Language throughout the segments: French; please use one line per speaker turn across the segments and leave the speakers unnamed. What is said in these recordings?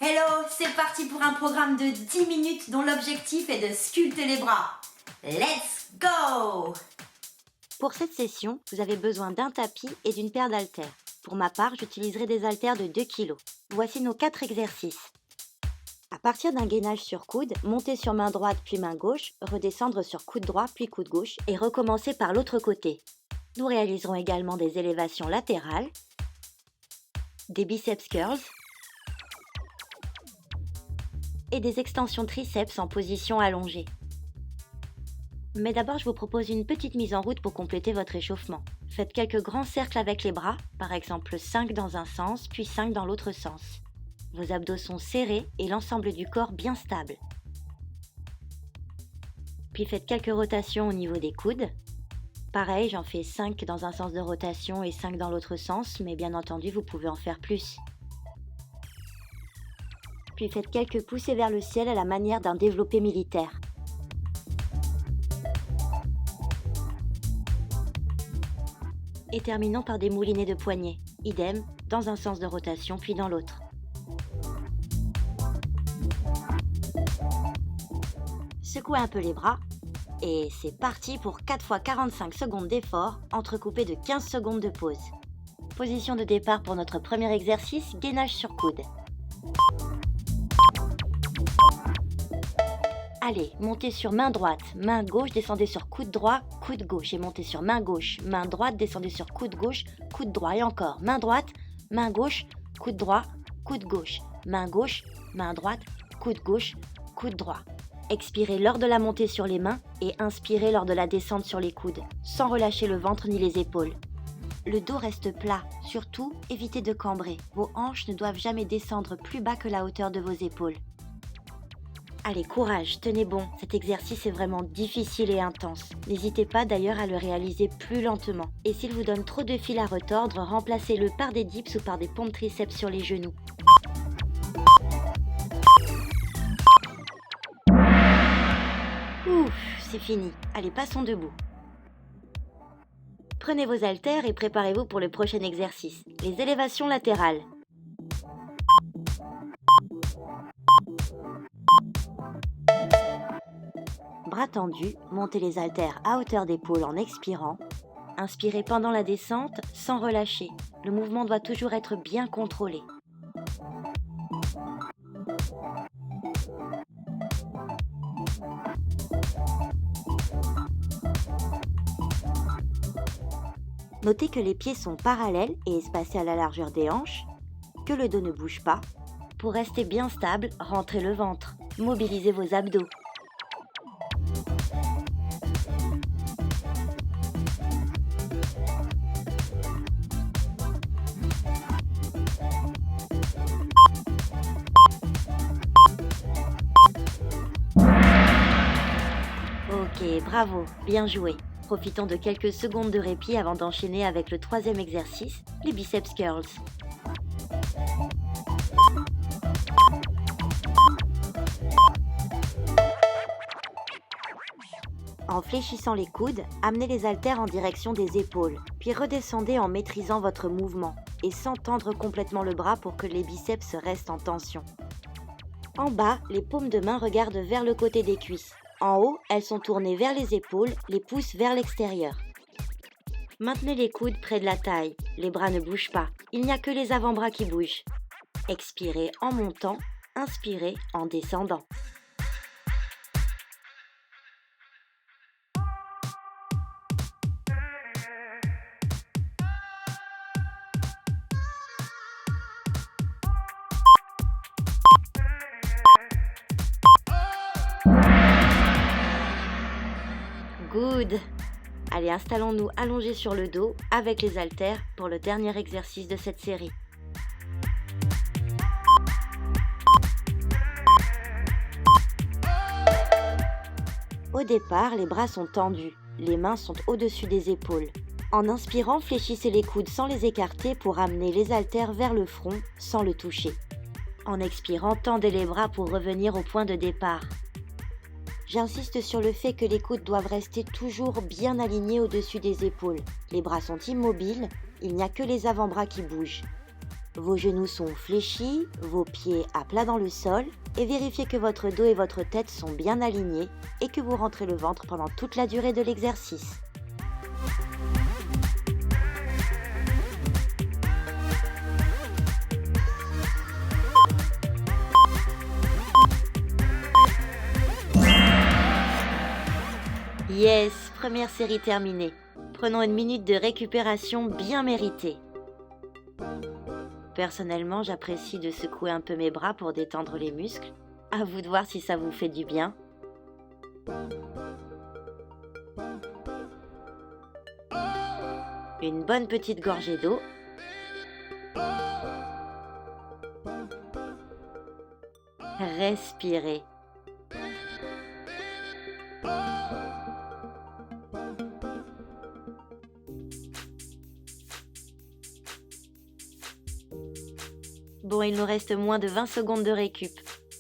Hello, c'est parti pour un programme de 10 minutes dont l'objectif est de sculpter les bras. Let's go!
Pour cette session, vous avez besoin d'un tapis et d'une paire d'haltères. Pour ma part, j'utiliserai des haltères de 2 kg. Voici nos 4 exercices. À partir d'un gainage sur coude, montez sur main droite puis main gauche, redescendre sur coude droit puis coude gauche et recommencer par l'autre côté. Nous réaliserons également des élévations latérales, des biceps curls et des extensions triceps en position allongée. Mais d'abord, je vous propose une petite mise en route pour compléter votre échauffement. Faites quelques grands cercles avec les bras, par exemple 5 dans un sens, puis 5 dans l'autre sens. Vos abdos sont serrés et l'ensemble du corps bien stable. Puis faites quelques rotations au niveau des coudes. Pareil, j'en fais 5 dans un sens de rotation et 5 dans l'autre sens, mais bien entendu, vous pouvez en faire plus. Puis faites quelques poussées vers le ciel à la manière d'un développé militaire. Et terminons par des moulinets de poignets, idem, dans un sens de rotation puis dans l'autre. Secouez un peu les bras, et c'est parti pour 4 x 45 secondes d'effort, entrecoupé de 15 secondes de pause. Position de départ pour notre premier exercice, gainage sur coude. Allez, montez sur main droite, main gauche, descendez sur coude droit, coude gauche et montez sur main gauche, main droite, descendez sur coude gauche, coude droit et encore main droite, main gauche, coude droit, coude gauche, main gauche, main droite, coude gauche, coude droit. Expirez lors de la montée sur les mains et inspirez lors de la descente sur les coudes, sans relâcher le ventre ni les épaules. Le dos reste plat, surtout évitez de cambrer. Vos hanches ne doivent jamais descendre plus bas que la hauteur de vos épaules. Allez, courage, tenez bon, cet exercice est vraiment difficile et intense. N'hésitez pas d'ailleurs à le réaliser plus lentement. Et s'il vous donne trop de fil à retordre, remplacez-le par des dips ou par des pompes triceps sur les genoux. Ouf, c'est fini. Allez, passons debout. Prenez vos haltères et préparez-vous pour le prochain exercice, les élévations latérales. Bras tendus, montez les haltères à hauteur d'épaule en expirant. Inspirez pendant la descente sans relâcher. Le mouvement doit toujours être bien contrôlé. Notez que les pieds sont parallèles et espacés à la largeur des hanches, que le dos ne bouge pas. Pour rester bien stable, rentrez le ventre. Mobilisez vos abdos. Ok, bravo, bien joué. Profitons de quelques secondes de répit avant d'enchaîner avec le troisième exercice, les biceps curls. En fléchissant les coudes, amenez les haltères en direction des épaules, puis redescendez en maîtrisant votre mouvement et sans tendre complètement le bras pour que les biceps restent en tension. En bas, les paumes de main regardent vers le côté des cuisses. En haut, elles sont tournées vers les épaules, les pouces vers l'extérieur. Maintenez les coudes près de la taille, les bras ne bougent pas, il n'y a que les avant-bras qui bougent. Expirez en montant, inspirez en descendant. Good! Allez, installons-nous allongés sur le dos avec les haltères pour le dernier exercice de cette série. Au départ, les bras sont tendus, les mains sont au-dessus des épaules. En inspirant, fléchissez les coudes sans les écarter pour amener les haltères vers le front sans le toucher. En expirant, tendez les bras pour revenir au point de départ. J'insiste sur le fait que les coudes doivent rester toujours bien alignés au-dessus des épaules. Les bras sont immobiles, il n'y a que les avant-bras qui bougent. Vos genoux sont fléchis, vos pieds à plat dans le sol et vérifiez que votre dos et votre tête sont bien alignés et que vous rentrez le ventre pendant toute la durée de l'exercice. Yes, première série terminée. Prenons une minute de récupération bien méritée. Personnellement, j'apprécie de secouer un peu mes bras pour détendre les muscles. À vous de voir si ça vous fait du bien. Une bonne petite gorgée d'eau. Respirez. Bon, il nous reste moins de 20 secondes de récup.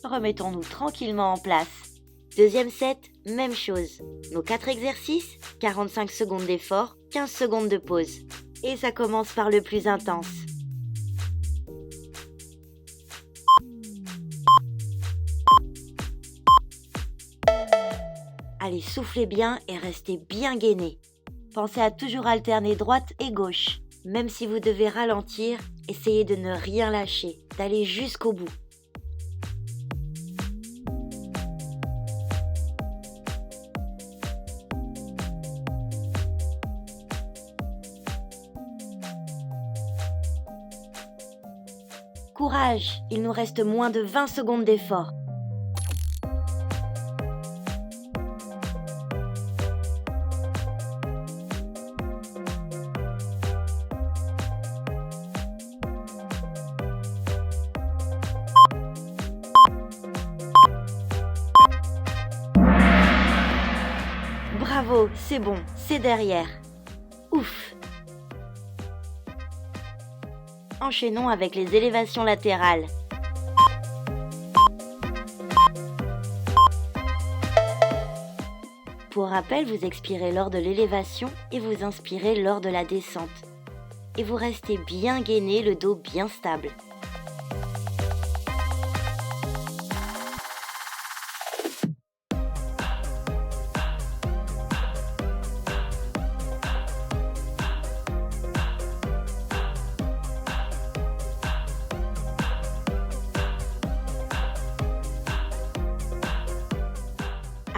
Remettons-nous tranquillement en place. Deuxième set, même chose. Nos 4 exercices, 45 secondes d'effort, 15 secondes de pause. Et ça commence par le plus intense. Allez, soufflez bien et restez bien gainés. Pensez à toujours alterner droite et gauche. Même si vous devez ralentir, essayez de ne rien lâcher, d'aller jusqu'au bout. Courage, il nous reste moins de 20 secondes d'effort. Bravo, c'est bon, c'est derrière. Ouf! Enchaînons avec les élévations latérales. Pour rappel, vous expirez lors de l'élévation et vous inspirez lors de la descente. Et vous restez bien gainé, le dos bien stable.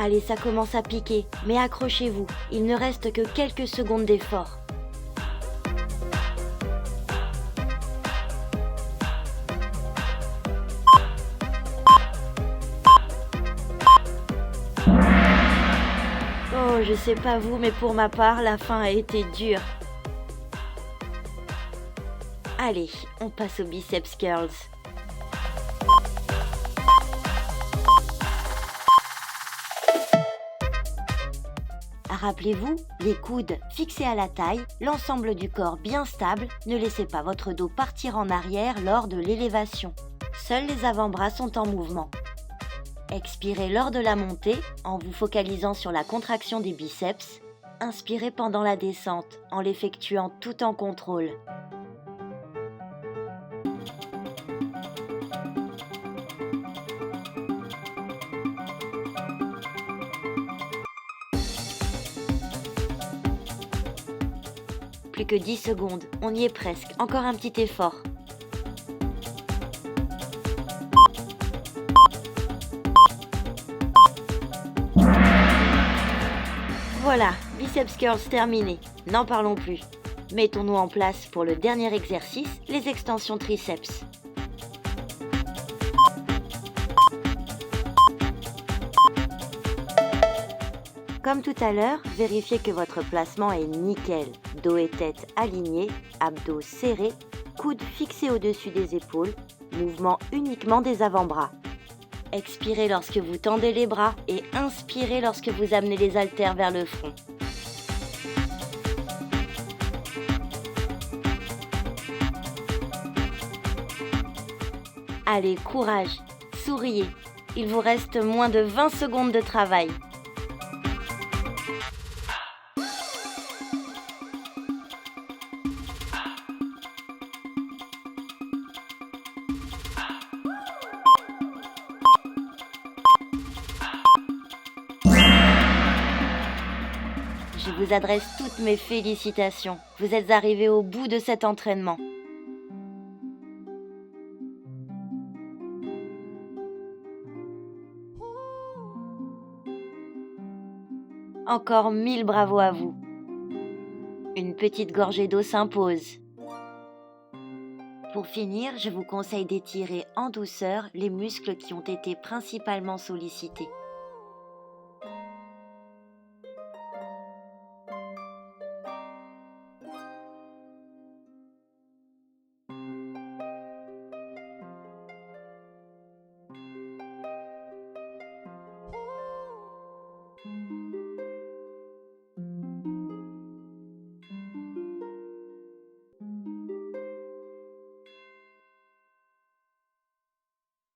Allez, ça commence à piquer, mais accrochez-vous, il ne reste que quelques secondes d'effort. Oh, je sais pas vous, mais pour ma part, la fin a été dure. Allez, on passe aux biceps curls. Rappelez-vous, les coudes fixés à la taille, l'ensemble du corps bien stable, ne laissez pas votre dos partir en arrière lors de l'élévation. Seuls les avant-bras sont en mouvement. Expirez lors de la montée en vous focalisant sur la contraction des biceps. Inspirez pendant la descente en l'effectuant tout en contrôle. Plus que 10 secondes, on y est presque. Encore un petit effort. Voilà, biceps curls terminé. N'en parlons plus. Mettons-nous en place pour le dernier exercice, les extensions triceps. Comme tout à l'heure, vérifiez que votre placement est nickel. Dos et tête alignés, abdos serrés, coudes fixés au-dessus des épaules, mouvement uniquement des avant-bras. Expirez lorsque vous tendez les bras et inspirez lorsque vous amenez les haltères vers le front. Allez, courage, souriez. Il vous reste moins de 20 secondes de travail. Je vous adresse toutes mes félicitations. Vous êtes arrivés au bout de cet entraînement. Encore 1000 bravos à vous. Une petite gorgée d'eau s'impose. Pour finir, je vous conseille d'étirer en douceur les muscles qui ont été principalement sollicités.